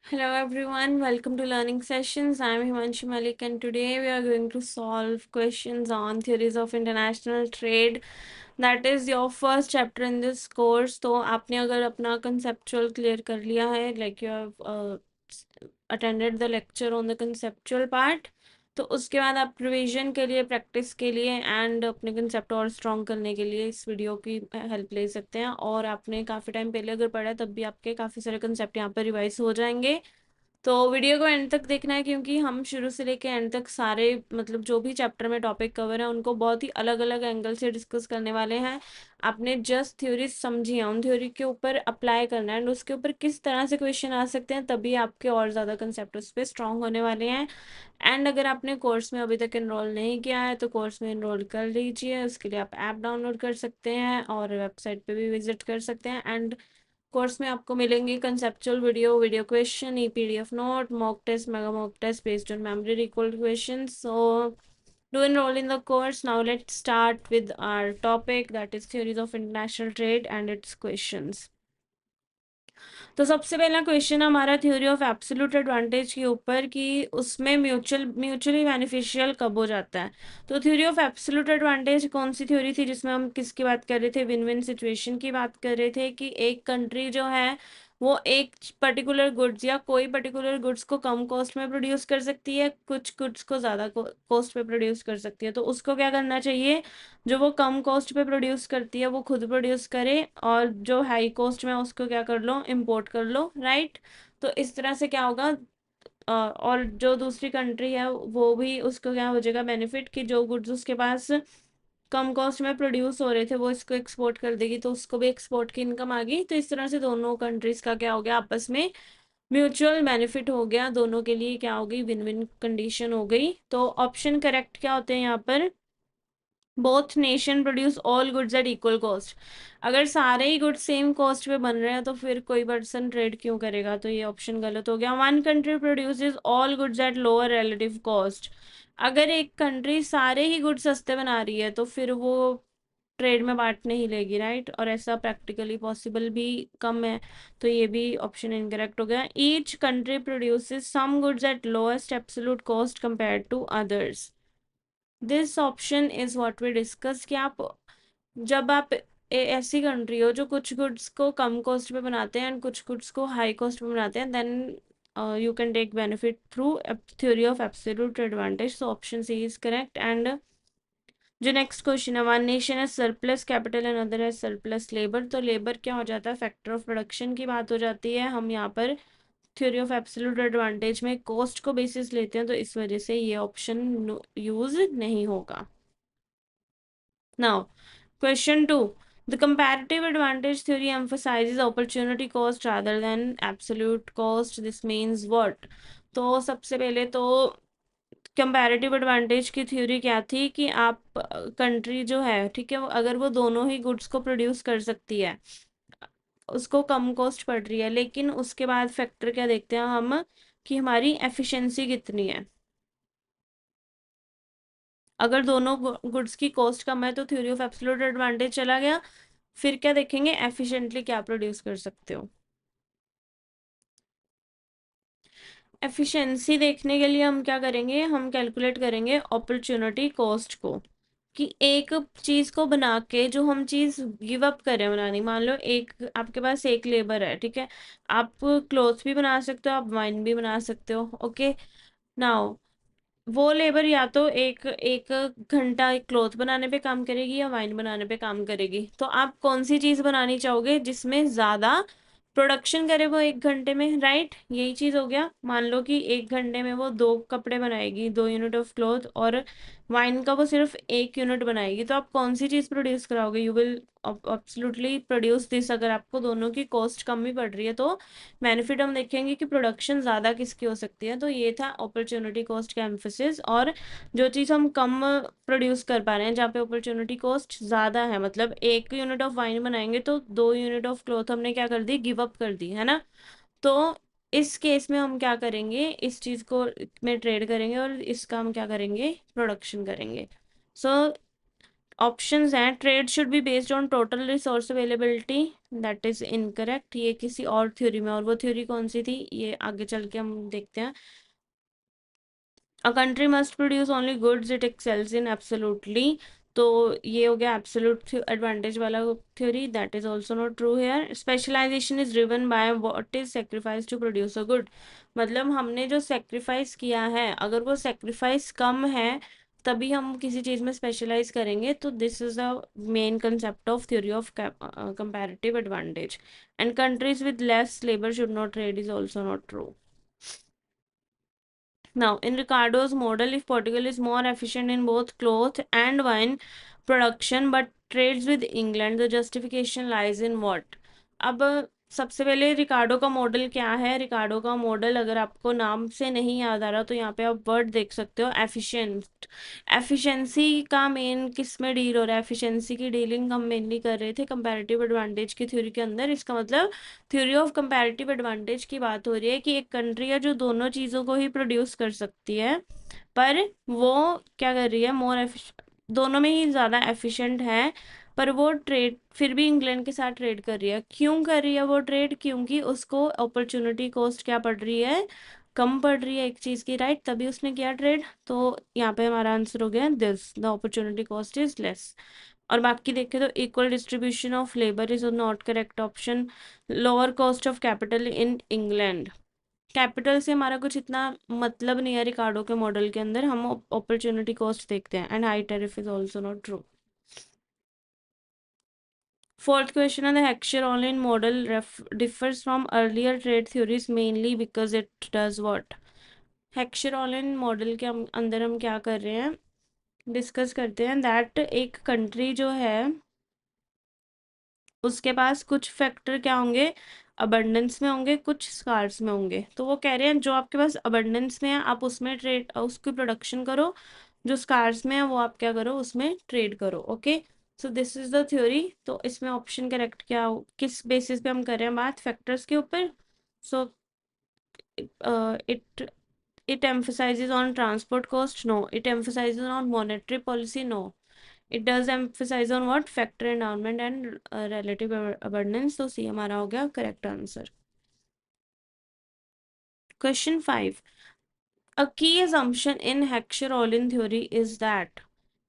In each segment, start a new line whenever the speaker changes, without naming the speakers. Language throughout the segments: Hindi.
Hello everyone, welcome to Learning Sessions. I'm Himanshi Malik and today we are going to solve questions on theories of international trade. That is your first chapter in this course. तो आपने अगर अपना conceptual clear कर लिया है, like you have attended the lecture on the conceptual part, तो उसके बाद आप रिवीजन के लिए, प्रैक्टिस के लिए एंड अपने कंसेप्ट और स्ट्रॉन्ग करने के लिए इस वीडियो की हेल्प ले सकते हैं। और आपने काफ़ी टाइम पहले अगर पढ़ा है तब भी आपके काफ़ी सारे कंसेप्ट यहाँ पर रिवाइज हो जाएंगे। तो वीडियो को एंड तक देखना है क्योंकि हम शुरू से लेके एंड तक सारे मतलब जो भी चैप्टर में टॉपिक कवर है उनको बहुत ही अलग अलग एंगल से डिस्कस करने वाले हैं। आपने जस्ट थ्योरी समझी है, उन थ्योरी के ऊपर अप्लाई करना है एंड उसके ऊपर किस तरह से क्वेश्चन आ सकते हैं, तभी आपके और ज़्यादा कंसेप्ट उस पर स्ट्रॉन्ग होने वाले हैं। एंड अगर आपने कोर्स में अभी तक इनरोल नहीं किया है तो कोर्स में इनरोल कर लीजिए। उसके लिए आप ऐप डाउनलोड कर सकते हैं और वेबसाइट पे भी विजिट कर सकते हैं। एंड कोर्स में आपको मिलेंगे conceptual video question, e PDF note, mock test, mega mock test based on memory recalled question. So do enroll in the course. Now let's start with our topic, that is theories of international trade and its questions. तो सबसे पहला क्वेश्चन हमारा थ्योरी ऑफ एब्सोल्यूट एडवांटेज के ऊपर कि उसमें म्यूचुअली बेनिफिशियल कब हो जाता है। तो थ्योरी ऑफ एब्सोल्यूट एडवांटेज कौन सी थ्योरी थी जिसमें हम किसकी बात कर रहे थे? विन विन सिचुएशन की बात कर रहे थे कि एक कंट्री जो है वो एक पर्टिकुलर गुड्स या कोई पर्टिकुलर गुड्स को कम कॉस्ट में प्रोड्यूस कर सकती है, कुछ गुड्स को ज़्यादा कॉस्ट पे प्रोड्यूस कर सकती है। तो उसको क्या करना चाहिए? जो वो कम कॉस्ट पे प्रोड्यूस करती है वो खुद प्रोड्यूस करे और जो हाई कॉस्ट में उसको क्या कर लो? इम्पोर्ट कर लो, राइट। तो इस तरह से क्या होगा? और जो दूसरी कंट्री है वो भी उसको क्या हो जाएगा बेनिफिट कि जो गुड्स उसके पास कम कॉस्ट में प्रोड्यूस हो रहे थे वो इसको एक्सपोर्ट कर देगी, तो उसको भी एक्सपोर्ट की इनकम आ गई। तो इस तरह से दोनों कंट्रीज का क्या हो गया? आपस में म्यूचुअल बेनिफिट हो गया, दोनों के लिए क्या हो गई? विन विन कंडीशन हो गई। तो ऑप्शन करेक्ट क्या होते हैं यहाँ पर? Both nation produce all goods at equal cost. अगर सारे ही गुड्स सेम कॉस्ट पे बन रहे हैं तो फिर कोई पर्सन ट्रेड क्यों करेगा? तो ये ऑप्शन गलत हो गया। One country produces all goods at lower relative cost. अगर एक कंट्री सारे ही गुड्स सस्ते बना रही है तो फिर वो ट्रेड में पार्ट नहीं लेगी, राइट। और ऐसा प्रैक्टिकली पॉसिबल भी कम है, तो ये भी ऑप्शन इनकरेक्ट हो गया। Each country produces some goods at lowest absolute cost compare to others. This option is what we discuss कि आप जब आप ऐसी कंट्री हो जो कुछ गुड्स को कम कॉस्ट पे बनाते हैं एंड कुछ गुड्स को हाई कॉस्ट पे बनाते हैं, then you can take benefit through theory of absolute advantage. So option C is correct. And जो नेक्स्ट क्वेश्चन है, वन नेशन है सरप्लस कैपिटल एंड अदर है सरप्लस लेबर। तो लेबर क्या हो जाता है? फैक्टर ऑफ प्रोडक्शन की बात हो जाती है। हम यहाँ पर थ्योरी ऑफ एब्सोल्यूट एडवांटेज में कॉस्ट को बेसिस लेते हैं, तो इस वजह से ये ऑप्शन यूज नहीं होगा। Now, question 2. The comparative advantage theory emphasizes opportunity cost rather than absolute cost. This means what? तो सबसे पहले तो कंपैरेटिव एडवांटेज की थ्योरी क्या थी कि आप कंट्री जो है, ठीक है, अगर वो दोनों ही गुड्स को प्रोड्यूस कर सकती है, उसको कम कॉस्ट पड़ रही है, लेकिन उसके बाद फैक्टर क्या देखते हैं हम कि हमारी एफिशिएंसी कितनी है। अगर दोनों गुड्स की कॉस्ट कम है तो थ्योरी ऑफ एब्सोल्यूट एडवांटेज चला गया। फिर क्या देखेंगे? एफिशिएंटली क्या प्रोड्यूस कर सकते हो। एफिशिएंसी देखने के लिए हम क्या करेंगे? हम कैलकुलेट करेंगे अपॉर्चुनिटी कॉस्ट को कि एक चीज को बना के जो हम चीज गिव अप करें बनानी, मान लो एक आपके पास एक लेबर है, ठीक है, आप क्लोथ्स भी बना सकते हो, आप वाइन भी बना सकते हो, ओके। नाउ वो लेबर या तो एक एक घंटा एक क्लॉथ बनाने पे काम करेगी या वाइन बनाने पे काम करेगी। तो आप कौन सी चीज बनानी चाहोगे जिसमें ज्यादा प्रोडक्शन करे वो एक घंटे में, राइट। यही चीज हो गया। मान लो कि एक घंटे में वो दो कपड़े बनाएगी, 2 यूनिट ऑफ क्लॉथ, और वाइन का वो सिर्फ 1 यूनिट बनाएगी। तो आप कौन सी चीज प्रोड्यूस कराओगे? You will absolutely produce this. अगर आपको दोनों की कॉस्ट कम ही पड़ रही है तो बेनिफिट हम देखेंगे कि प्रोडक्शन ज़्यादा किसकी हो सकती है। तो ये था अपॉर्चुनिटी कॉस्ट का एम्फोसिस। और जो चीज़ हम कम प्रोड्यूस कर पा रहे हैं, जहाँ पे अपॉर्चुनिटी कॉस्ट ज़्यादा है, मतलब 1 यूनिट ऑफ वाइन बनाएंगे तो 2 यूनिट ऑफ क्लॉथ हमने क्या कर दी? गिव अप कर दी, है ना। तो इस केस में हम क्या करेंगे? इस चीज़ को में ट्रेड करेंगे और इसका हम क्या करेंगे? प्रोडक्शन करेंगे। सो ऑप्शंस हैं, trade should be based on total resource availability, that is incorrect. ये किसी और थ्योरी में, और वो थ्योरी कौन सी थी ये आगे चल के हम देखते हैं। A country must produce only goods it excels in, absolutely. तो ये हो गया एब्सोल्यूट एडवांटेज वाला theory, that is also not true here. Specialisation is driven by what is sacrifice to produce a good. मतलब हमने जो सेक्रीफाइस किया है, अगर वो सेक्रीफाइस कम है तभी हम किसी चीज में स्पेशलाइज करेंगे। तो this is the main concept of theory of comparative advantage. And countries with less labour should not trade is also not true. Now, in Ricardo's model, if Portugal is more efficient in both cloth and wine production but trades with England, the justification lies in what? अब सबसे पहले रिकार्डो का मॉडल क्या है। रिकार्डो का मॉडल अगर आपको नाम से नहीं याद आ रहा तो यहाँ पे आप वर्ड देख सकते हो, एफिशिएंट। एफिशिएंसी का मेन किस में डील हो रहा है? एफिशिएंसी की डीलिंग हम मेनली कर रहे थे कंपैरेटिव एडवांटेज की थ्योरी के अंदर। इसका मतलब थ्योरी ऑफ कंपैरेटिव एडवांटेज की बात हो रही है कि एक कंट्री है जो दोनों चीज़ों को ही प्रोड्यूस कर सकती है, पर वो क्या कर रही है, दोनों में ही ज़्यादा एफिशिएंट है, पर वो ट्रेड फिर भी इंग्लैंड के साथ ट्रेड कर रही है। क्यों कर रही है वो ट्रेड? क्योंकि उसको अपॉर्चुनिटी कॉस्ट क्या पड़ रही है, कम पड़ रही है एक चीज़ की, राइट, तभी उसने किया ट्रेड। तो यहाँ पे हमारा आंसर हो गया this, the opportunity cost is less. और बाकी देखें तो equal distribution of labour is not correct option. Lower cost of capital in England, capital से हमारा कुछ इतना मतलब नहीं है रिकार्डो के मॉडल के अंदर, हम अपॉर्चुनिटी कॉस्ट देखते हैं। And high tariff is also not true. Fourth question on the Heckscher-Ohlin model differs from earlier trade theories mainly because it does what? Heckscher-Ohlin model के अंदर हम क्या कर रहे हैं, डिस्कस करते हैं दैट एक कंट्री जो है उसके पास कुछ फैक्टर क्या होंगे, अबंडेंस में होंगे, कुछ स्कार्स में होंगे। तो वो कह रहे हैं जो आपके पास अबंडेंस में है आप उसमें ट्रेड उसकी प्रोडक्शन करो, जो स्कार्स में है वो आप क्या करो, उसमें ट्रेड करो। Okay, so this is the theory. तो इसमें ऑप्शन करेक्ट क्या हो, किस बेसिस पे हम कर रहे हैं बात, फैक्टर्स के ऊपर। So it it emphasizes on transport cost, no. It emphasizes on monetary policy, no. It does emphasize on what, factor endowment and relative abundance। तो सी हमारा हो गया correct answer. Question 5, a key assumption in Heckscher-Ohlin theory is that,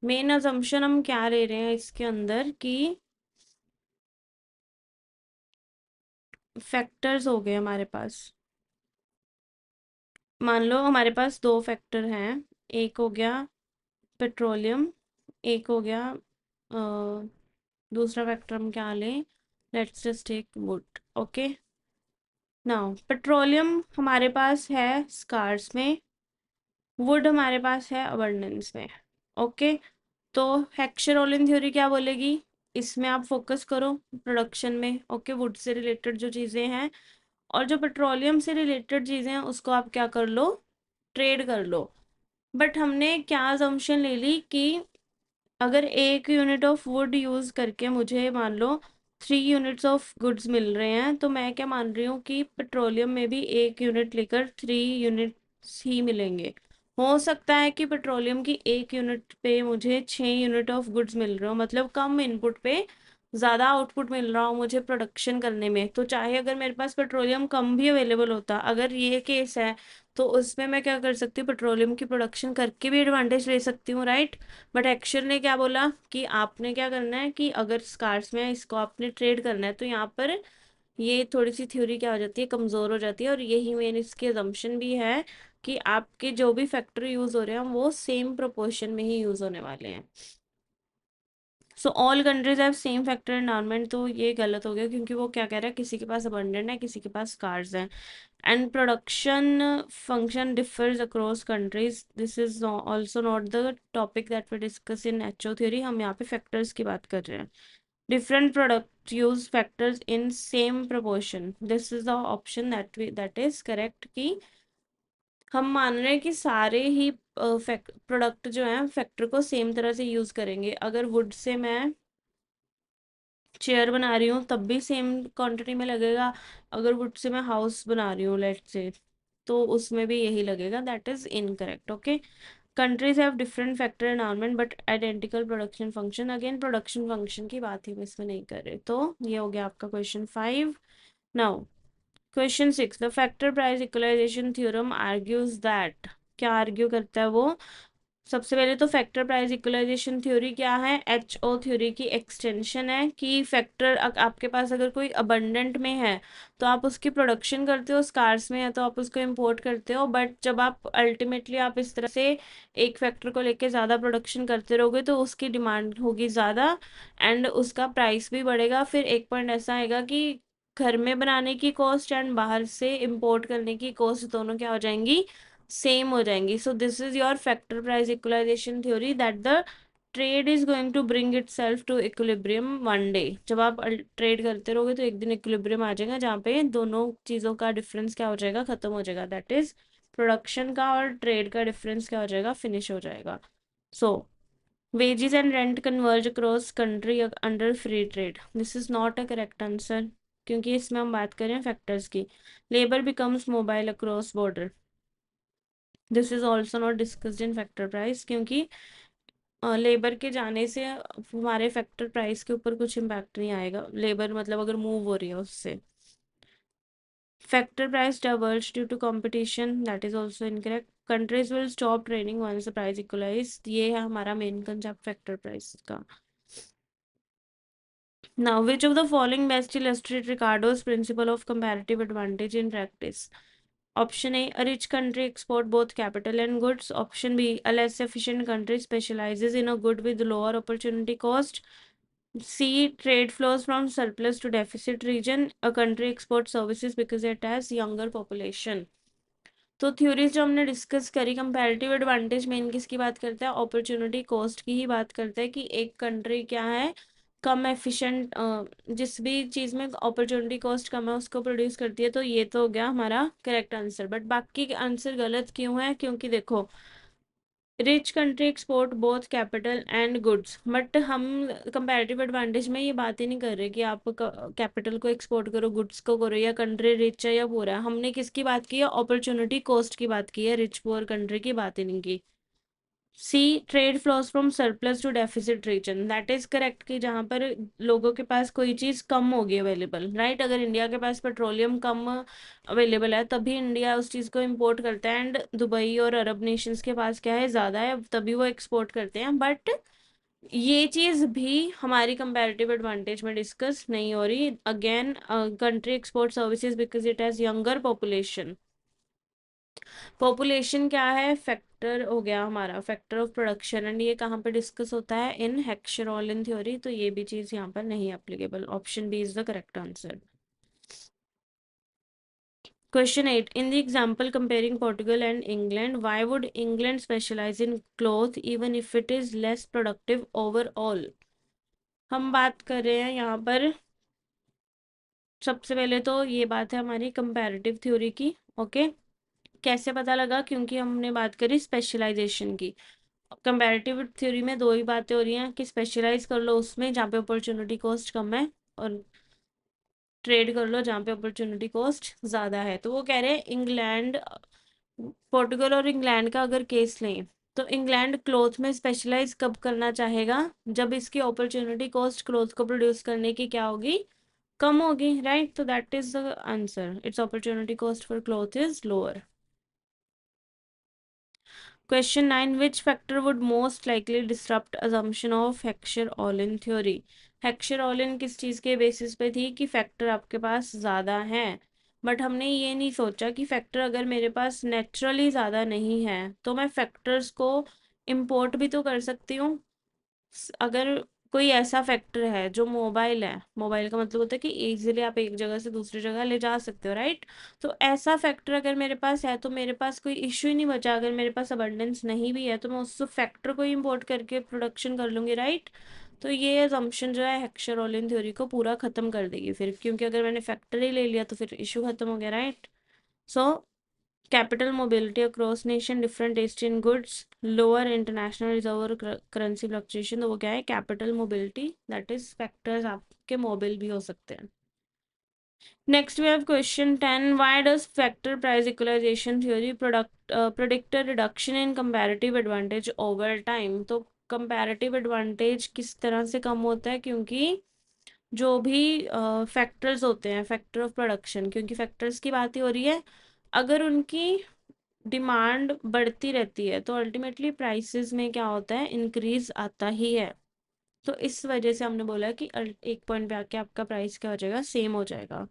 main assumption हम क्या ले रहे हैं इसके अंदर कि फैक्टर्स हो गए हमारे पास। मान लो हमारे पास दो फैक्टर हैं, एक हो गया पेट्रोलियम, एक हो गया दूसरा फैक्टर हम क्या लें, let's just take wood. Okay, now petroleum हमारे पास है स्कार्स में, वुड हमारे पास है अबंडेंस में। ओके, तो हेक्सर-ओलिन थ्योरी क्या बोलेगी, इसमें आप फोकस करो प्रोडक्शन में। ओके, वुड से रिलेटेड जो चीज़ें हैं और जो पेट्रोलियम से रिलेटेड चीज़ें हैं उसको आप क्या कर लो, ट्रेड कर लो। बट हमने क्या अजम्पशन ले ली कि अगर एक यूनिट ऑफ वुड यूज करके मुझे मान लो 3 यूनिट्स ऑफ गुड्स मिल रहे हैं, तो मैं क्या मान रही हूँ कि पेट्रोलियम में भी एक यूनिट लेकर 3 यूनिट्स ही मिलेंगे। हो सकता है कि पेट्रोलियम की एक यूनिट पे मुझे 6 यूनिट ऑफ गुड्स मिल रहे हो, मतलब कम इनपुट पे ज़्यादा आउटपुट मिल रहा हो मुझे प्रोडक्शन करने में। तो चाहे अगर मेरे पास पेट्रोलियम कम भी अवेलेबल होता, अगर ये केस है तो उसमें मैं क्या कर सकती हूँ, पेट्रोलियम की प्रोडक्शन करके भी एडवांटेज ले सकती हूँ, राइट। बट एक्चुअल ने क्या बोला कि आपने क्या करना है कि अगर स्कार्स में है इसको आपने ट्रेड करना है। तो यहाँ पर ये थोड़ी सी थ्योरी क्या हो जाती है, कमज़ोर हो जाती है। और यही मेन इसकी अजम्पशन भी है कि आपके जो भी फैक्टर यूज़ हो रहे हैं वो सेम प्रोपोर्शन में ही यूज़ होने वाले हैं। So all countries have same factor environment, तो ये गलत हो गया क्योंकि वो क्या कह रहा है किसी के पास अबंडेंट है किसी के पास स्कार्स हैं। And production function differs across countries, this is also not the topic that we discuss in HO theory. हम यहाँ पे फैक्टर्स की बात कर रहे हैं। Different product use factors in same proportion, this is the option that is correct. कि हम मान रहे हैं कि सारे ही प्रोडक्ट जो हैं फैक्टर को सेम तरह से यूज करेंगे। अगर वुड से मैं चेयर बना रही हूँ तब भी सेम क्वांटिटी में लगेगा, अगर वुड से मैं हाउस बना रही हूँ लेट्स से तो उसमें भी यही लगेगा, that is incorrect. Okay, countries have different factor environment but identical production function. Again production function की बात ही हम इसमें नहीं कर रहे। तो ये हो गया आपका question 5। Now question 6, the factor price equalisation theorem argues that. क्या आर्ग्यू करता है वो? सबसे पहले तो फैक्टर प्राइस इक्वलाइजेशन थ्योरी क्या है? एचओ थ्योरी की एक्सटेंशन है कि फैक्टर आपके पास अगर कोई अबंडेंट में है तो आप उसकी प्रोडक्शन करते हो, स्कार्स में है तो आप उसको इंपोर्ट करते हो, बट जब आप अल्टीमेटली आप इस तरह से एक फैक्टर को लेके ज़्यादा प्रोडक्शन करते रहोगे तो उसकी डिमांड होगी ज़्यादा एंड उसका प्राइस भी बढ़ेगा। फिर एक पॉइंट ऐसा आएगा कि घर में बनाने की कॉस्ट एंड बाहर से इंपोर्ट करने की कॉस्ट दोनों क्या हो जाएंगी? सेम हो जाएंगी। So this is your factor price equalisation theory that the trade is going to bring itself to equilibrium one day. जब आप ट्रेड करते रहोगे तो एक दिन इक्विलिब्रियम आ जाएगा जहाँ पे दोनों चीज़ों का डिफरेंस क्या हो जाएगा? खत्म हो जाएगा। दैट इज प्रोडक्शन का और ट्रेड का डिफरेंस क्या हो जाएगा? फिनिश हो जाएगा। सो wages and rent converge across country under free trade. This is not a correct answer क्योंकि इसमें हम बात करें फैक्टर्स की। Labour becomes mobile across border. This is also not discussed in factor price क्योंकि लेबर के जाने से हमारे फैक्टर प्राइस के ऊपर कुछ इम्पैक्ट नहीं आएगा। लेबर मतलब अगर मूव हो रही है उससे। Factor price diverge due to competition. That is also incorrect. Countries will stop trading once the price equalize. ये है हमारा मेन कंसेप्ट फैक्टर प्राइस का। Now, which of the following best illustrate Ricardo's principle of comparative advantage in practice? Option A, a rich country export both capital and goods. Option B, a less efficient country specializes in a good with lower opportunity cost. C, trade flows from surplus to deficit region. A country exports services because it has younger population. तो थ्योरीज जो हमने डिस्कस करी, कंपैरेटिव एडवांटेज मेन किसकी बात करता है? अपॉर्चुनिटी कॉस्ट की ही बात करता है कि एक कंट्री क्या है, कम एफिशिएंट, जिस भी चीज़ में अपॉर्चुनिटी कॉस्ट कम है उसको प्रोड्यूस करती है। तो ये तो हो गया हमारा करेक्ट आंसर। बट बाकी आंसर गलत क्यों है? क्योंकि देखो rich country export both capital and goods, but हम कंपैरेटिव एडवांटेज में ये बात ही नहीं कर रहे कि आप कैपिटल को एक्सपोर्ट करो, गुड्स को करो, या कंट्री रिच है या पुअर है। हमने किसकी बात की है? अपॉर्चुनिटी कॉस्ट की बात की है, रिच पुअर कंट्री की बात ही नहीं की। See, trade flows from surplus to deficit region. That is correct कि जहां पर लोगों के पास कोई चीज कम होगी अवेलेबल, राइट? अगर इंडिया के पास पेट्रोलियम कम अवेलेबल है तभी इंडिया उस चीज को इंपोर्ट करता है, एंड दुबई और अरब नेशंस के पास क्या है, ज्यादा है, तभी वो एक्सपोर्ट करते हैं। बट ये चीज भी हमारी कंपैरेटिव एडवांटेज में डिस्कस नहीं हो रही। Again country export services because it has younger population. Population क्या है? फैक्टर हो गया हमारा, फैक्टर ऑफ प्रोडक्शन, एंड ये कहाँ पे डिस्कस होता है? In Heckscher Ohlin theory. तो ये भी चीज यहाँ पर नहीं applicable. Option B is the correct answer. Question 8. In the example comparing Portugal and England, why would England specialize in cloth even if it is less productive overall? हम बात कर रहे हैं यहाँ पर, सबसे पहले तो ये बात है हमारी कंपैरेटिव थ्योरी की। ओके, कैसे पता लगा? क्योंकि हमने बात करी स्पेशलाइजेशन की। कंपैरेटिव थ्योरी में दो ही बातें हो रही हैं कि स्पेशलाइज कर लो उसमें जहाँ पे अपॉर्चुनिटी कॉस्ट कम है, और ट्रेड कर लो जहाँ पे अपॉर्चुनिटी कॉस्ट ज़्यादा है। तो वो कह रहे हैं इंग्लैंड, पोर्टुगल और इंग्लैंड का अगर केस लें तो इंग्लैंड क्लोथ में स्पेशलाइज कब करना चाहेगा? जब इसकी अपॉर्चुनिटी कॉस्ट क्लोथ को प्रोड्यूस करने की क्या होगी? कम होगी, राइट? तो that is the answer. It's opportunity cost for cloth is lower. Question 9. Which factor would most likely disrupt assumption of Heckscher-Ohlin theory? Heckscher-Ohlin किस चीज़ के बेसिस पे थी कि फैक्टर आपके पास ज़्यादा हैं, बट हमने ये नहीं सोचा कि फैक्टर अगर मेरे पास नेचुरली ज़्यादा नहीं है तो मैं फैक्टर्स को इम्पोर्ट भी तो कर सकती हूँ। अगर कोई ऐसा फैक्टर है जो मोबाइल है, मोबाइल का मतलब होता है कि इजीली आप एक जगह से दूसरी जगह ले जा सकते हो, राइट? तो ऐसा फैक्टर अगर मेरे पास है तो मेरे पास कोई इश्यू ही नहीं बचा। अगर मेरे पास अबंडेंस नहीं भी है तो मैं उस फैक्टर को इंपोर्ट करके प्रोडक्शन कर लूंगी, राइट? तो ये अजम्पशन जो है हेक्सर-ओलिन थ्योरी को पूरा खत्म कर देगी फिर, क्योंकि अगर मैंने फैक्टर ही ले लिया तो फिर इशू खत्म हो गया, right? So capital mobility across nation, different taste in goods, lower international reserve और currency fluctuation। तो वो क्या है? capital mobility, that is factors आपके मोबाइल भी हो सकते हैं। Next, we have question 10. Why does factor price equalization theory predict a reduction in comparative advantage over time? तो comparative advantage किस तरह से कम होता है? क्योंकि जो भी फैक्टर्स होते हैं, फैक्टर ऑफ प्रोडक्शन, क्योंकि फैक्टर्स की बात ही हो रही है, अगर उनकी डिमांड बढ़ती रहती है तो अल्टीमेटली प्राइसेस में क्या होता है, इंक्रीज आता ही है। तो इस वजह से हमने बोला कि एक पॉइंट पे आके आपका प्राइस क्या हो जाएगा, सेम हो जाएगा।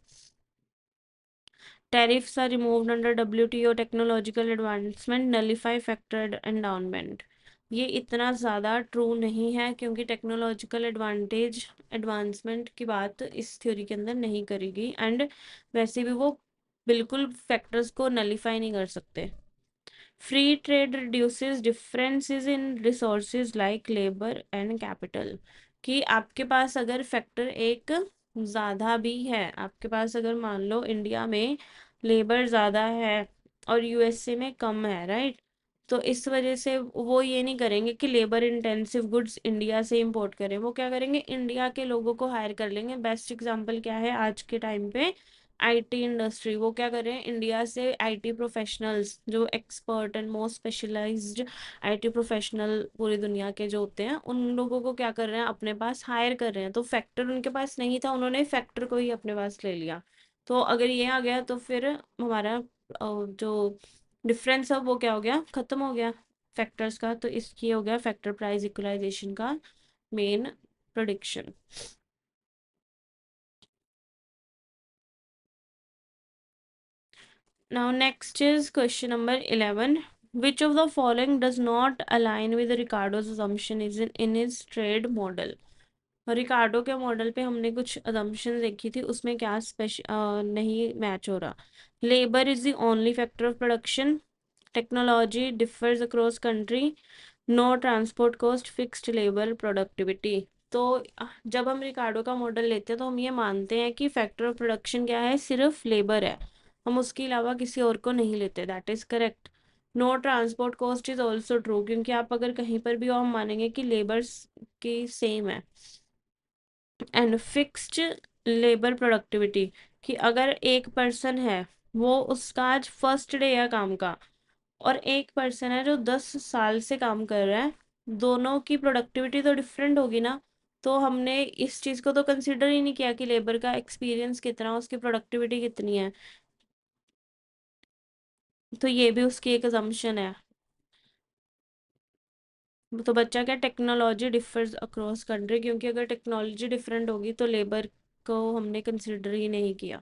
Tariffs are removed under WTO technological advancement nullify factor endowment. ये इतना ज़्यादा ट्रू नहीं है क्योंकि टेक्नोलॉजिकल एडवांसमेंट की बात इस थ्योरी के अंदर नहीं करेगी, एंड वैसे भी वो बिल्कुल फैक्टर्स को नलीफाई नहीं कर सकते। Free trade reduces differences in resources like labour and capital. कि आपके पास अगर फैक्टर एक ज़्यादा भी है, आपके पास अगर मान लो इंडिया में लेबर ज़्यादा है और यूएसए में कम है, राइट, तो इस वजह से वो ये नहीं करेंगे कि लेबर इंटेंसिव गुड्स इंडिया से इंपोर्ट करें, वो क्या करेंगे, इंडिया के लोगों को हायर कर लेंगे। बेस्ट एग्जांपल क्या है आज के टाइम पे, आईटी इंडस्ट्री। वो क्या कर रहे हैं, इंडिया से आईटी प्रोफेशनल्स, जो expert and most specialised IT professional पूरी दुनिया के जो होते हैं, उन लोगों को क्या कर रहे हैं, अपने पास हायर कर रहे हैं। तो फैक्टर उनके पास नहीं था, उन्होंने फैक्टर को ही अपने पास ले लिया। तो अगर ये आ गया तो फिर हमारा जो डिफरेंस है वो क्या हो गया, खत्म हो गया फैक्टर्स का। तो इसकी हो गया फैक्टर प्राइस इक्वलाइजेशन का main prediction. Now, next is question number 11. Which of the following does not align with Ricardo's assumption is in his trade model? रिकार्डो के मॉडल पे हमने कुछ assumptions देखी थी, उसमें क्या नहीं मैच हो रहा। Labour is the only factor of production, technology differs across country, no transport cost, fixed labour productivity. तो जब हम रिकार्डो का मॉडल लेते हैं तो हम ये मानते हैं कि फैक्टर ऑफ प्रोडक्शन क्या है, सिर्फ लेबर है, हम उसके अलावा किसी और को नहीं लेते। That is correct. No transport cost is also true, क्योंकि आप अगर कहीं पर भी हो हम मानेंगे कि लेबर्स की सेम है। एंड फिक्स्ड लेबर प्रोडक्टिविटी, कि अगर एक पर्सन है, वो उसका आज फर्स्ट डे है काम का, और एक पर्सन है जो 10 साल से काम कर रहा है, दोनों की प्रोडक्टिविटी तो डिफरेंट होगी ना। तो हमने इस चीज़ को तो कंसिडर ही नहीं किया कि लेबर का एक्सपीरियंस कितना, उसकी प्रोडक्टिविटी कितनी है। तो ये भी उसकी एक अजम्पशन है। तो बच्चा क्या, टेक्नोलॉजी डिफर्स अक्रॉस कंट्री, क्योंकि अगर टेक्नोलॉजी डिफरेंट होगी तो लेबर को हमने कंसिडर ही नहीं किया।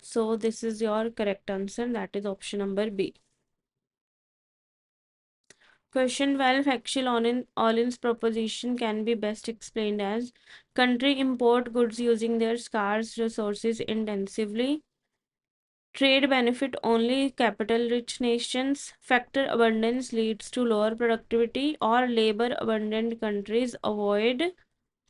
So this is your correct answer, that is option number B. Question 12. Actual Allin's proposition can be best explained as country import goods using their scarce resources intensively. Trade benefit only capital rich nations. Factor abundance leads to lower productivity or labor abundant countries avoid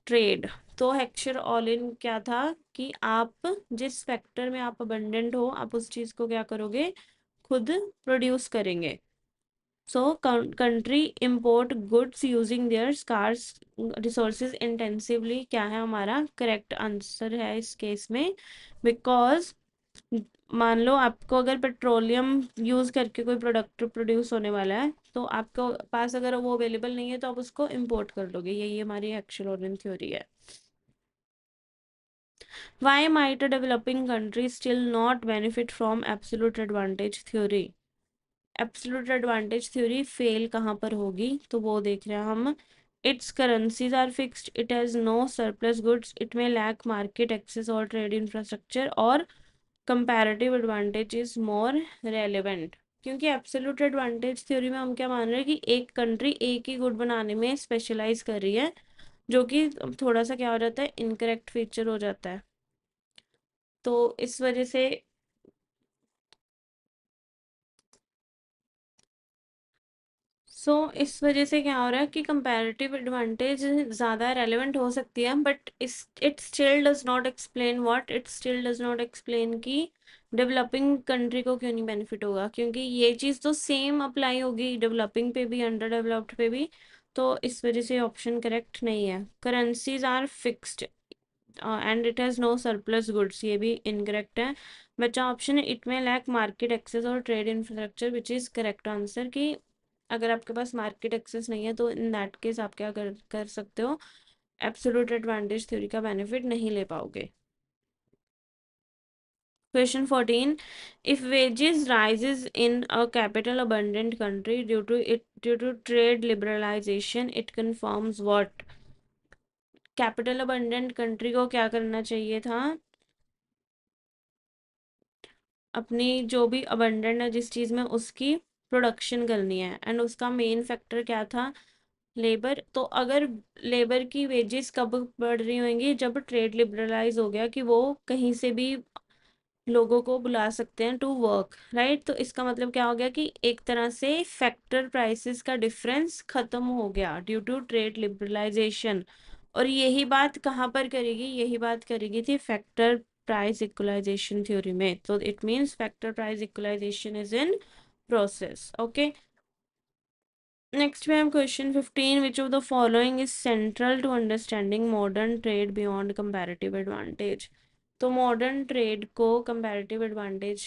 trade. तो हेक्चर ऑल इन क्या था कि आप जिस फैक्टर में आप अबंडेंट हो, आप उस चीज को क्या करोगे, खुद प्रोड्यूस करेंगे। So country import goods using their scarce resources intensively, क्या है हमारा करेक्ट आंसर है इस केस में। बिकॉज मान लो आपको अगर पेट्रोलियम यूज करके कोई प्रोडक्ट प्रोड्यूस होने वाला है, तो आपको पास अगर वो अवेलेबल नहीं है तो आप उसको इम्पोर्ट कर लोगे। यही हमारी एक्चुअल ऑर्डन थ्योरी है। Why might a developing country still not benefit from absolute advantage theory? Absolute advantage theory fail कहाँ पर होगी, तो वो देख रहे हैं हम। It's currencies are fixed, it has no surplus goods, it may lack market access और ट्रेड इंफ्रास्ट्रक्चर, और comparative advantage is more relevant. क्योंकि एब्सोल्यूट एडवांटेज थ्योरी में हम क्या मान रहे हैं कि एक कंट्री एक ही गुड बनाने में स्पेशलाइज कर रही है, जो कि थोड़ा सा क्या हो जाता है, इनकरेक्ट फीचर हो जाता है। तो इस वजह से इस वजह से क्या हो रहा है कि कंपैरेटिव एडवांटेज ज़्यादा रेलेवेंट हो सकती है, बट इस it still does not explain what, it still does not explain कि डेवलपिंग कंट्री को क्यों नहीं बेनिफिट होगा, क्योंकि ये चीज़ तो सेम अप्लाई होगी डेवलपिंग पे भी, अंडर डेवलप्ड पे भी। तो इस वजह से ऑप्शन करेक्ट नहीं है। Currencies are fixed, and it has no surplus goods, ये भी इनकरेक्ट है। बचा option it may lack market access और trade infrastructure, which is correct answer कि अगर आपके पास मार्केट एक्सेस नहीं है तो इन दैट केस आप क्या कर कर सकते हो, एब्सोल्यूट एडवांटेज थ्योरी का बेनिफिट नहीं ले पाओगे। Question 14. If wages rises in a capital abundant country due to trade liberalization, it confirms what? Capital abundant country को क्या करना चाहिए था, अपनी जो भी अबंडेंट है जिस चीज़ में उसकी प्रोडक्शन करनी है, एंड उसका मेन फैक्टर क्या था, लेबर। तो अगर लेबर की वेजेस कब बढ़ रही होंगी, जब ट्रेड लिबरलाइज हो गया कि वो कहीं से भी लोगों को बुला सकते हैं टू वर्क, राइट। तो इसका मतलब क्या हो गया कि एक तरह से फैक्टर प्राइसेस का डिफरेंस खत्म हो गया ड्यू टू ट्रेड लिबरलाइजेशन। और यही बात कहाँ पर करेगी, यही बात करेगी थी फैक्टर प्राइस इक्वलाइजेशन थ्योरी में। तो it means factor price equalisation is in process. Okay, next we have question 15. Which of the following is central to understanding modern trade beyond comparative advantage? तो मॉडर्न ट्रेड को कंपैरेटिव एडवांटेज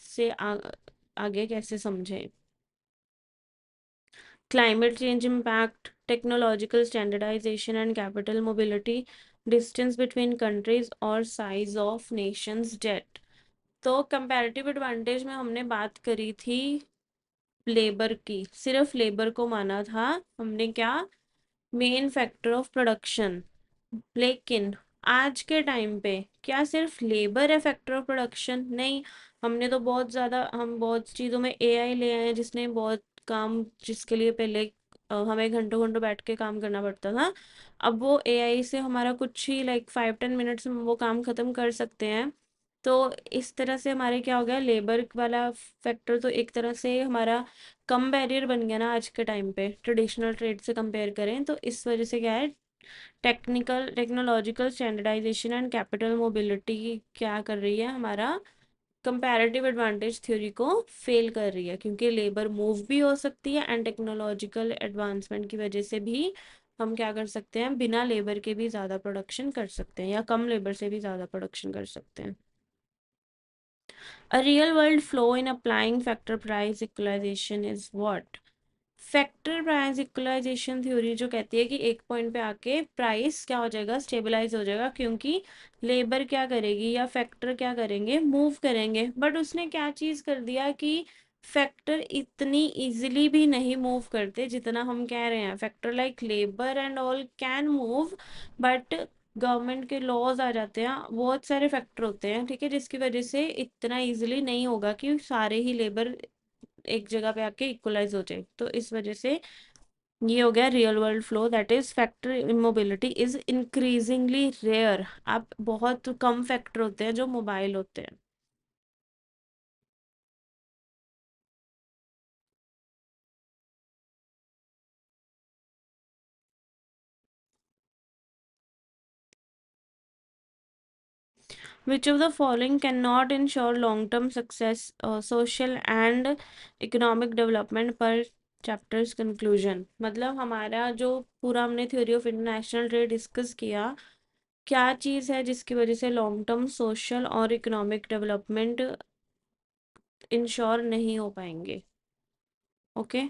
से आगे कैसे समझें? Climate change impact, technological standardisation and capital mobility, distance between countries और साइज ऑफ नेशंस डेट। तो कंपैरेटिव एडवांटेज में हमने बात करी थी लेबर की, सिर्फ लेबर को माना था हमने क्या, मेन फैक्टर ऑफ प्रोडक्शन। लेकिन आज के टाइम पे क्या सिर्फ लेबर है फैक्टर ऑफ प्रोडक्शन? नहीं, हमने तो बहुत ज़्यादा, हम बहुत चीज़ों में एआई ले आए हैं जिसने बहुत काम, जिसके लिए पहले हमें घंटों घंटों बैठ के काम करना पड़ता था, अब वो एआई से हमारा कुछ ही लाइक 5-10 मिनट्स में वो काम ख़त्म कर सकते हैं। तो इस तरह से हमारे क्या हो गया, लेबर वाला फैक्टर तो एक तरह से हमारा कम बैरियर बन गया ना आज के टाइम पे, ट्रेडिशनल ट्रेड से कंपेयर करें तो। इस वजह से क्या है, technological standardisation and capital mobility क्या कर रही है, हमारा कंपैरेटिव एडवांटेज थ्योरी को फेल कर रही है, क्योंकि लेबर मूव भी हो सकती है एंड टेक्नोलॉजिकल एडवांसमेंट की वजह से भी हम क्या कर सकते हैं, बिना लेबर के भी ज़्यादा प्रोडक्शन कर सकते हैं या कम लेबर से भी ज़्यादा प्रोडक्शन कर सकते हैं। A real world flow in applying factor price equalization is what? Factor price equalisation theory जो कहती है कि एक पॉइंट पे आके प्राइस क्या हो जाएगा, स्टेबलाइज हो जाएगा, क्योंकि लेबर क्या करेगी या फैक्टर क्या करेंगे, मूव करेंगे। बट उसने क्या चीज़ कर दिया कि फैक्टर इतनी इजीली भी नहीं मूव करते जितना हम कह रहे हैं। Factor like labour and all can move, but government के लॉज आ जाते हैं, बहुत सारे फैक्टर होते हैं, ठीक है, जिसकी वजह से इतना इजीली नहीं होगा कि सारे ही लेबर एक जगह पे आके इक्वलाइज हो जाए। तो इस वजह से ये हो गया real world flow, that is factor immobility is increasingly rare. आप बहुत कम फैक्टर होते हैं जो मोबाइल होते हैं। Which of the following cannot ensure long-term success, social and economic development per chapter's conclusion? मतलब हमारा जो पूरा हमने theory of international trade discuss किया, क्या चीज़ है जिसकी वजह से लॉन्ग टर्म सोशल और इकोनॉमिक डेवलपमेंट इंश्योर नहीं हो पाएंगे? Okay,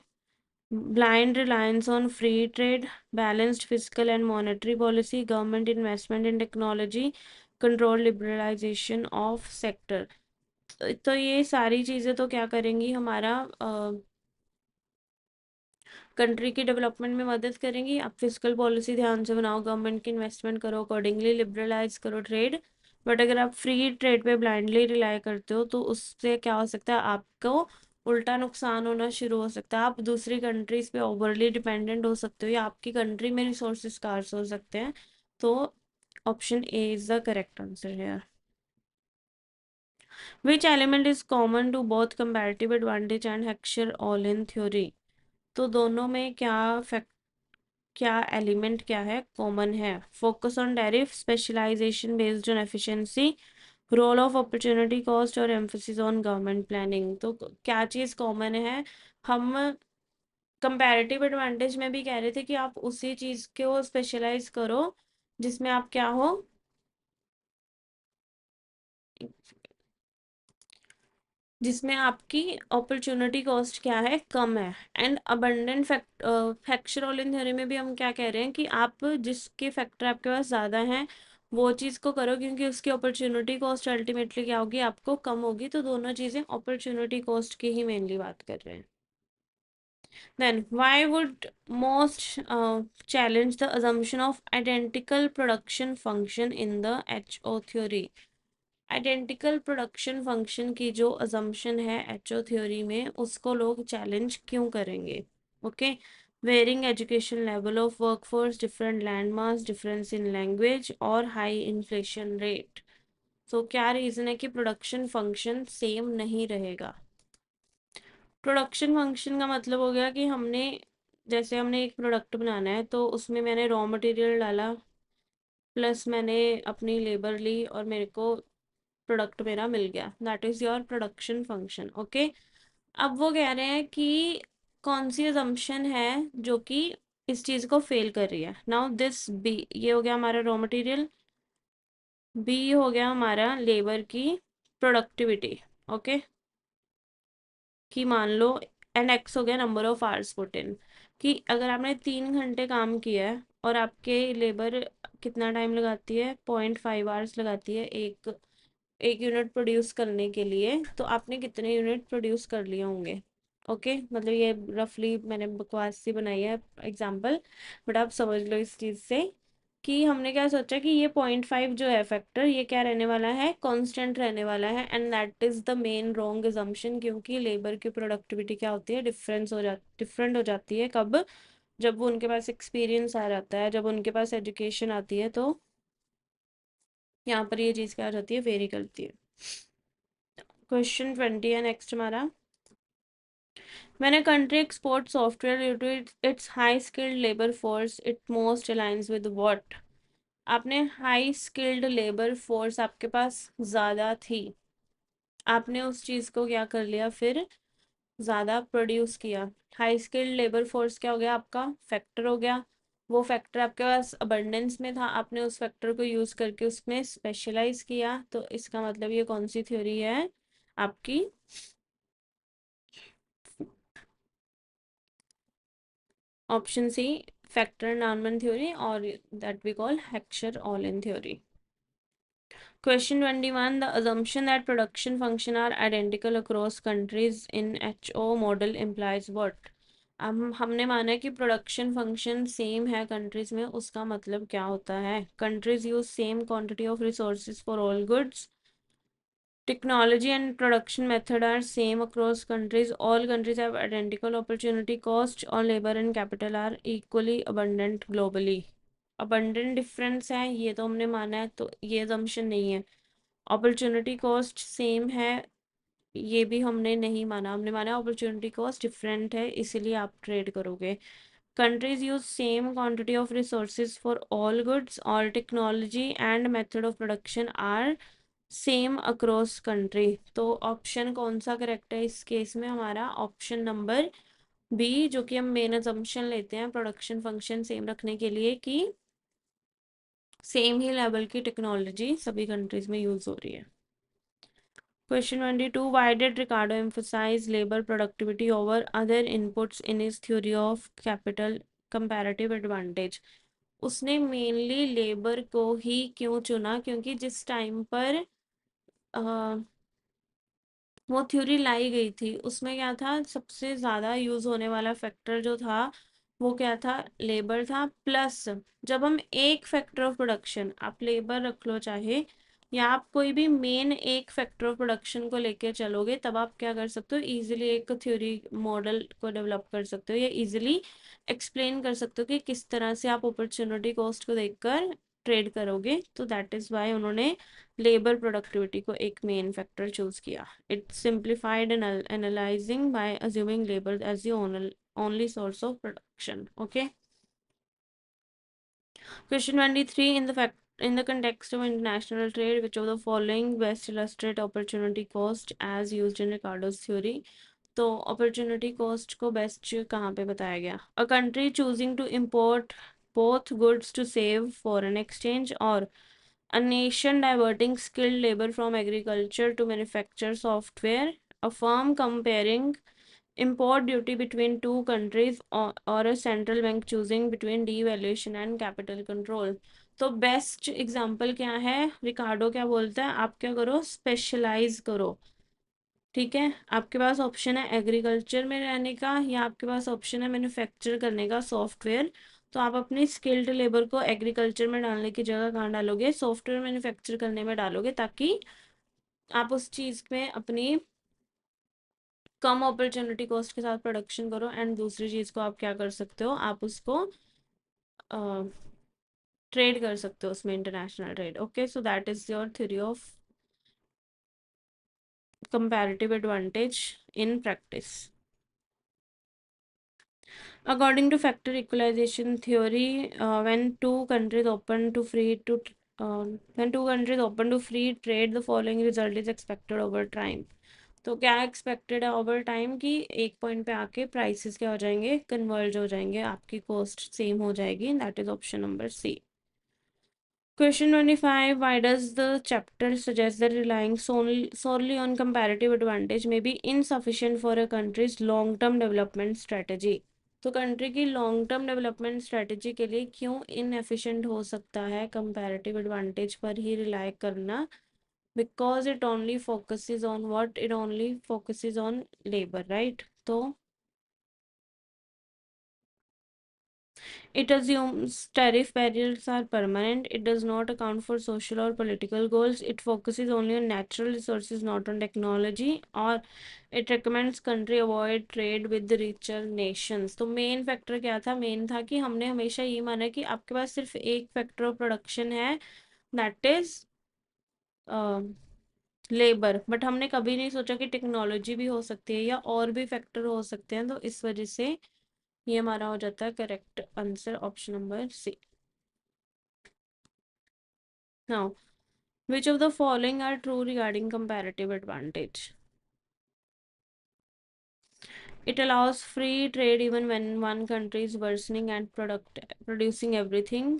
blind reliance on free trade, balanced fiscal and monetary policy, government investment in technology, controlled liberalization of sector। तो ये सारी चीज़ें तो क्या करेंगी, हमारा कंट्री की डेवलपमेंट में मदद करेंगी। आप फिजिकल पॉलिसी ध्यान से बनाओ, गवर्नमेंट की इन्वेस्टमेंट करो, अकॉर्डिंगली लिबरलाइज करो ट्रेड। बट अगर आप फ्री ट्रेड पे ब्लाइंडली रिलाई करते हो तो उससे क्या हो सकता है, आपको उल्टा नुकसान होना शुरू हो सकता है। आप दूसरी कंट्रीज पे ओवरली डिपेंडेंट हो सकते हो या आपकी कंट्री में रिसोर्सेज स्कार्स हो सकते हैं। तो option A is the correct answer है। Which element is common to both comparative advantage and Heckscher Ohlin theory? तो दोनों में क्या एलिमेंट क्या है, कॉमन है? Focus on tariff, specialisation based on efficiency, role of opportunity cost और एम्फोसिस ऑन गवर्नमेंट प्लानिंग। तो क्या चीज़ कॉमन है, हम कंपैरेटिव एडवांटेज में भी कह रहे थे कि आप उसी चीज़ को स्पेशलाइज करो जिसमें आप क्या हो, जिसमें आपकी अपॉर्चुनिटी कॉस्ट क्या है, कम है। And abundant factor all theory में भी हम क्या कह रहे हैं कि आप जिसके फैक्टर आपके पास ज़्यादा हैं वो चीज़ को करो, क्योंकि उसकी अपॉर्चुनिटी कॉस्ट अल्टीमेटली क्या होगी, आपको कम होगी। तो दोनों चीज़ें अपॉर्चुनिटी कॉस्ट की ही मेनली बात कर रहे हैं। Then, why would most challenge the assumption of identical production function in the HO theory? Identical production function की जो असम्पशन है एचओ थ्योरी में, उसको लोग चैलेंज क्यों करेंगे? Okay, varying education level of workforce, different land mass, difference in language और हाई इन्फ्लेशन रेट। सो क्या रीज़न है कि प्रोडक्शन फंक्शन सेम नहीं रहेगा? प्रोडक्शन फंक्शन का मतलब हो गया कि जैसे हमने एक प्रोडक्ट बनाना है तो उसमें मैंने रॉ मटेरियल डाला, प्लस मैंने अपनी लेबर ली और मेरे को प्रोडक्ट मेरा मिल गया। That is your production function. Okay, अब वो कह रहे हैं कि कौन सी असम्पशन है जो कि इस चीज़ को फेल कर रही है। नाउ दिस बी, ये हो गया हमारा रॉ मटेरियल, बी हो गया हमारा लेबर की प्रोडक्टिविटी। ओके, कि मान लो एंड एक्स हो गया number of hours put in, कि अगर आपने 3 घंटे काम किया है और आपके लेबर कितना टाइम लगाती है, 0.5 आवर्स लगाती है एक एक यूनिट प्रोड्यूस करने के लिए, तो आपने कितने यूनिट प्रोड्यूस कर लिए होंगे? ओके, मतलब ये रफली मैंने बकवास सी बनाई है एग्जांपल, बट आप समझ लो इस चीज़ से कि हमने क्या सोचा कि ये 0.5 जो है फैक्टर, ये क्या रहने वाला है, कांस्टेंट रहने वाला है। And that is the main wrong assumption, क्योंकि लेबर की प्रोडक्टिविटी क्या होती है, डिफरेंट हो जाती है। कब? जब वो उनके पास एक्सपीरियंस आ जाता है, जब उनके पास एजुकेशन आती है, तो यहाँ पर ये चीज़ क्या हो जाती है, वेरी करती है। क्वेश्चन 20 है नेक्स्ट हमारा। When a country exports software due to its high skilled labor force, it most aligns with what? आपने हाई स्किल्ड लेबर फोर्स आपके पास ज़्यादा थी, आपने उस चीज़ को क्या कर लिया, फिर ज़्यादा प्रोड्यूस किया। हाई स्किल्ड लेबर फोर्स क्या हो गया, आपका फैक्टर हो गया। वो फैक्टर आपके पास अबंडेंस में था, आपने उस फैक्टर को यूज़ करके उसमें स्पेशलाइज किया। तो इसका मतलब ये कौन सी थ्योरी है आपकी? Option C, factor environment theory, और that we call Heckscher Ohlin theory. Question 21. The assumption that production function are identical across countries in HO model implies what? हमने माना है कि प्रोडक्शन फंक्शन सेम है कंट्रीज में, उसका मतलब क्या होता है? Countries use same quantity of resources for all goods, technology and production method are same across countries, all countries have identical opportunity cost, और labor and capital are equally abundant globally। abundant difference है ये तो हमने माना है, तो ये assumption नहीं है। अपॉर्चुनिटी कॉस्ट सेम है, ये भी हमने नहीं माना, हमने माना अपॉर्चुनिटी कॉस्ट डिफरेंट है, इसीलिए आप ट्रेड करोगे। Countries use same quantity of resources for all goods, और technology and method of production are same across country. तो ऑप्शन कौन सा करेक्ट है इस केस में? हमारा ऑप्शन नंबर बी, जो कि हम मेन असम्पशन लेते हैं प्रोडक्शन फंक्शन सेम रखने के लिए, कि सेम ही लेवल की टेक्नोलॉजी सभी कंट्रीज में यूज हो रही है। Question 22. Why did Ricardo emphasize labor productivity over other inputs in his theory of capital comparative advantage? उसने मेनली लेबर को ही क्यों चुना? क्योंकि जिस टाइम पर वो थ्योरी लाई गई थी उसमें क्या था, सबसे ज़्यादा यूज़ होने वाला फैक्टर जो था वो क्या था, लेबर था। प्लस जब हम एक फैक्टर ऑफ प्रोडक्शन, आप लेबर रख लो चाहे, या आप कोई भी मेन एक फैक्टर ऑफ प्रोडक्शन को लेके चलोगे, तब आप क्या कर सकते हो, इजीली एक थ्योरी मॉडल को डेवलप कर सकते हो, या इजीली एक्सप्लेन कर सकते हो कि किस तरह से आप अपॉर्चुनिटी कॉस्ट को देखकर ट्रेड करोगे। तो दैट इज़ वाई उन्होंने लेबर प्रोडक्टिविटी को एक मेन फैक्टर चूज किया। It simplified analysing by assuming labour as the only source of production. Okay. Question 23. In the context of international trade, which of the following best illustrate opportunity cost as used in Ricardo's theory? तो opportunity cost को best कहाँ पे बताया गया? A country choosing to import both goods to save foreign exchange, और A nation diverting skilled labor from agriculture to manufacture software. A firm comparing import duty between two countries, or a central bank choosing between devaluation and capital control. तो बेस्ट एग्जाम्पल क्या है? रिकार्डो क्या बोलता है? आप क्या करो? स्पेशलाइज करो। ठीक है, आपके पास ऑप्शन है एग्रीकल्चर में रहने का, या आपके पास ऑप्शन है मैन्युफैक्चर करने का सॉफ्टवेयर। तो आप अपनी स्किल्ड लेबर को एग्रीकल्चर में डालने की जगह कहाँ डालोगे? सॉफ्टवेयर मैन्युफैक्चर करने में डालोगे, ताकि आप उस चीज़ में अपनी कम अपॉर्चुनिटी कॉस्ट के साथ प्रोडक्शन करो, एंड दूसरी चीज़ को आप क्या कर सकते हो? आप उसको ट्रेड कर सकते हो उसमें, international trade. Okay, so that is your theory of comparative advantage in practice. According to factor equalization theory, when two countries open to free trade, the following result is expected over time. तो क्या एक्सपेक्टेड है ओवर टाइम? की एक पॉइंट पे आके प्राइसेस क्या हो जाएंगे? कन्वर्ज हो जाएंगे, आपकी कॉस्ट सेम हो जाएगी। That is option number C. Question 25. Why does the chapter suggest that relying solely on comparative advantage may be insufficient for a country's long-term development strategy? तो कंट्री की लॉन्ग टर्म डेवलपमेंट स्ट्रेटजी के लिए क्यों इनएफिशिएंट हो सकता है कंपैरेटिव एडवांटेज पर ही रिलाई करना? Because it only focuses on what? It only focuses on labour, right? तो it assumes tariff barriers are permanent. It does not account for social or political goals. It focuses only on natural resources, not on technology. Or it recommends country avoid trade with the richer nations. तो मेन फैक्टर क्या था? मेन था कि हमने हमेशा ये माना कि आपके पास सिर्फ एक फैक्टर ऑफ प्रोडक्शन है, दैट इज लेबर। बट हमने कभी नहीं सोचा कि टेक्नोलॉजी भी हो सकती है या और भी फैक्टर हो सकते हैं। तो इस वजह से ये हमारा हो जाता है correct answer, option number C. Now, which of the following are true regarding comparative advantage? It allows free trade even when one country is worsening and producing everything.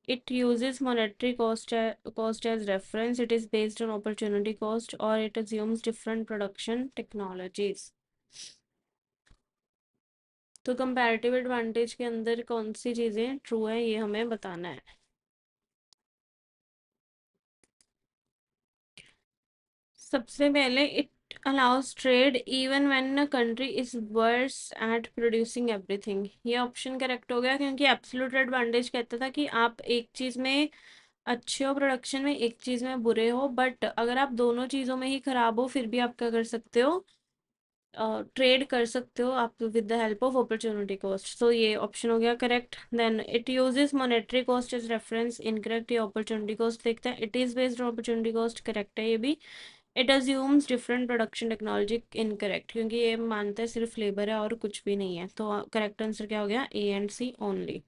It uses monetary cost as reference. It is based on opportunity cost, or it assumes different production technologies. तो कंपैरेटिव एडवांटेज के अंदर कौन सी चीज़ें ट्रू है, ये हमें बताना है। सबसे पहले, it allows trade even when a country is worse at producing everything. ये ऑप्शन करेक्ट हो गया, क्योंकि एब्सोल्यूट एडवांटेज कहता था कि आप एक चीज़ में अच्छे हो प्रोडक्शन में, एक चीज़ में बुरे हो। बट अगर आप दोनों चीज़ों में ही खराब हो, फिर भी आप क्या कर सकते हो? ट्रेड कर सकते हो आप with the help of opportunity cost. तो ये ऑप्शन हो गया correct. Then it uses monetary cost as reference, incorrect. ये अपॉर्चुनिटी कॉस्ट देखता है, it is based on opportunity cost, correct है ये भी। It assumes different production technology, incorrect, क्योंकि ये मानता है सिर्फ लेबर है और कुछ भी नहीं है। तो करेक्ट आंसर क्या हो गया? A and C only.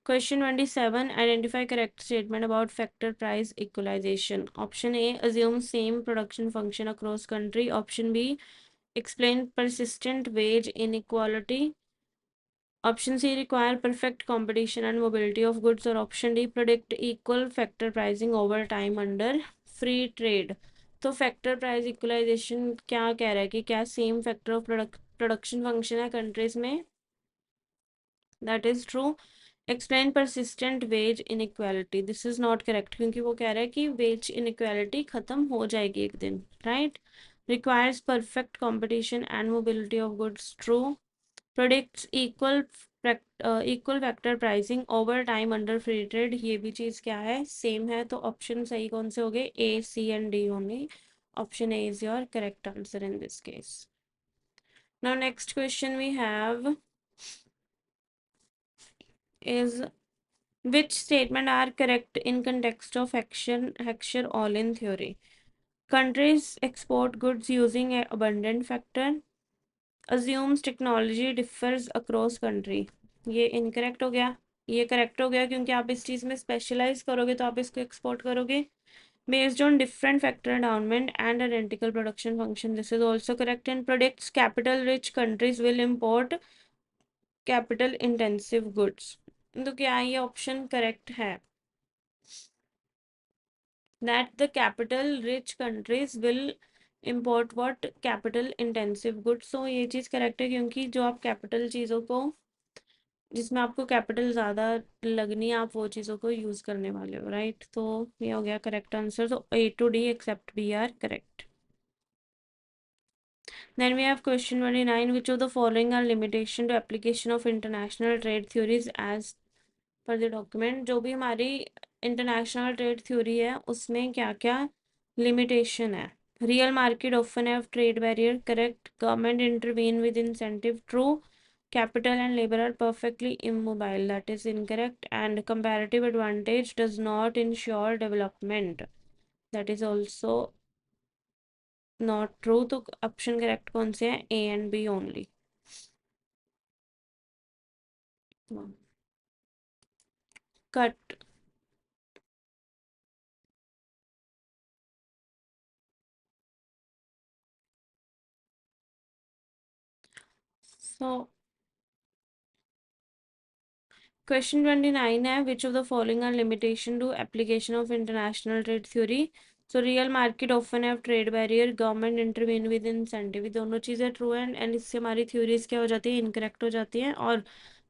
Question 27. Identify correct statement about factor price equalization. Option A assumes same production function across country. Option B explain persistent wage inequality. Option C require perfect competition and mobility of goods. Or option D predict equal factor pricing over time under free trade. तो फैक्टर प्राइस इक्वलाइजेशन क्या कह रहा है कि क्या same factor of production function है कंट्रीज में? That is true. Explain persistent wage inequality, this is not correct, क्योंकि वो कह रहा है कि वेज इनइक्वालिटी खत्म हो जाएगी एक दिन, right? Requires perfect competition and mobility of goods, true. Predicts equal factor pricing over time under free trade, ये भी चीज़ क्या है? सेम है। तो ऑप्शन सही कौन से हो गए? ए, सी एंड डी होंगे। Option A is your correct answer in this case. Now next question we have is, which statement are correct in context of Heckscher all-in theory? Countries export goods using an abundant factor. Assumes technology differs across country. ये इनकरेक्ट हो गया। ये करेक्ट हो गया, क्योंकि आप इस चीज़ में स्पेशलाइज करोगे तो आप इसको एक्सपोर्ट करोगे। Based on different factor endowment and identical production function, this is also correct. And predicts capital rich countries will import capital intensive goods. तो क्या ये ऑप्शन करेक्ट है? that the capital rich countries will import what capital intensive goods. So ये चीज़ करेक्ट है, क्योंकि जो आप कैपिटल चीज़ों को, जिसमें आपको कैपिटल ज़्यादा लगनी है, आप वो चीज़ों को यूज़ करने वाले हो, राइट। तो ये हो गया करेक्ट आंसर। तो A to D except B are correct. Then we have question 29. Which of the following are limitation to application of international trade theories as per the document? जो भी हमारी इंटरनेशनल ट्रेड थ्योरी है उसमें क्या क्या लिमिटेशन है? Real market often have trade barrier, correct. Government intervene with incentive, true. Capital and labor are perfectly immobile, that is incorrect. And comparative advantage does not ensure development, that is also not true. तो ऑप्शन करेक्ट कौन से हैं? A and B only. Cut. So question 29 है, which of the following are limitation to application of international trade theory? So real market often have trade barrier, government intervene with incentive, दोनों चीज़ें ट्रू एंड इससे हमारी थ्योरीज क्या हो जाती है? इनकरेक्ट हो जाती हैं। और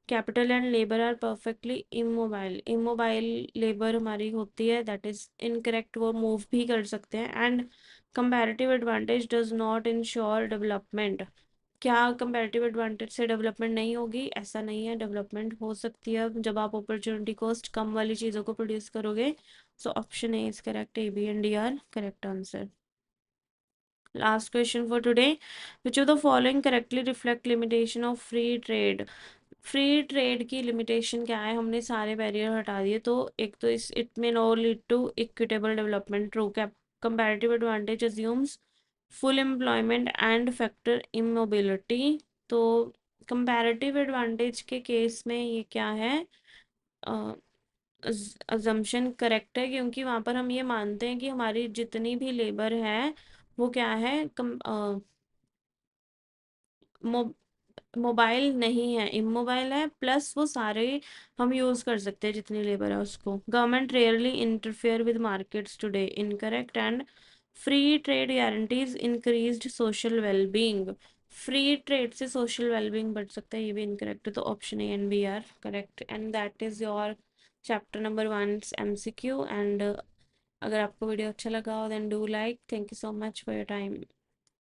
capital and labour are perfectly immobile, immobile labour हमारी होती है, दैट इज इनकरेक्ट, वो मूव भी कर सकते हैं। And comparative advantage does not ensure development, क्या कंपैरेटिव एडवांटेज से डेवलपमेंट नहीं होगी? ऐसा नहीं है, डेवलपमेंट हो सकती है जब आप अपॉर्चुनिटी कॉस्ट कम वाली चीज़ों को प्रोड्यूस करोगे। So option A is correct, A B and D are correct answer. Last question for today, which of the following correctly reflect limitation of free trade? Free trade की लिमिटेशन क्या है? हमने सारे बैरियर हटा दिए। तो एक तो इस इट में no lead to equitable development, true. Cap comparative advantage assumes full employment and factor immobility. तो कंपैरेटिव एडवांटेज के केस में ये क्या है? अजम्पशन करेक्ट है, क्योंकि वहाँ पर हम ये मानते हैं कि हमारी जितनी भी लेबर है वो क्या है, मोबाइल नहीं है, इमोबाइल है, प्लस वो सारे हम यूज़ कर सकते हैं जितनी लेबर है उसको। Government rarely interfere with markets today, incorrect. And free trade guarantees increased social wellbeing, free trade से सोशल वेलबींग बढ़ सकता है, ये भी इनकरेक्ट है। तो option A and B are correct, and that is your chapter number 1 MCQ। एंड अगर आपको वीडियो अच्छा लगा हो then do like, thank you so much for your time.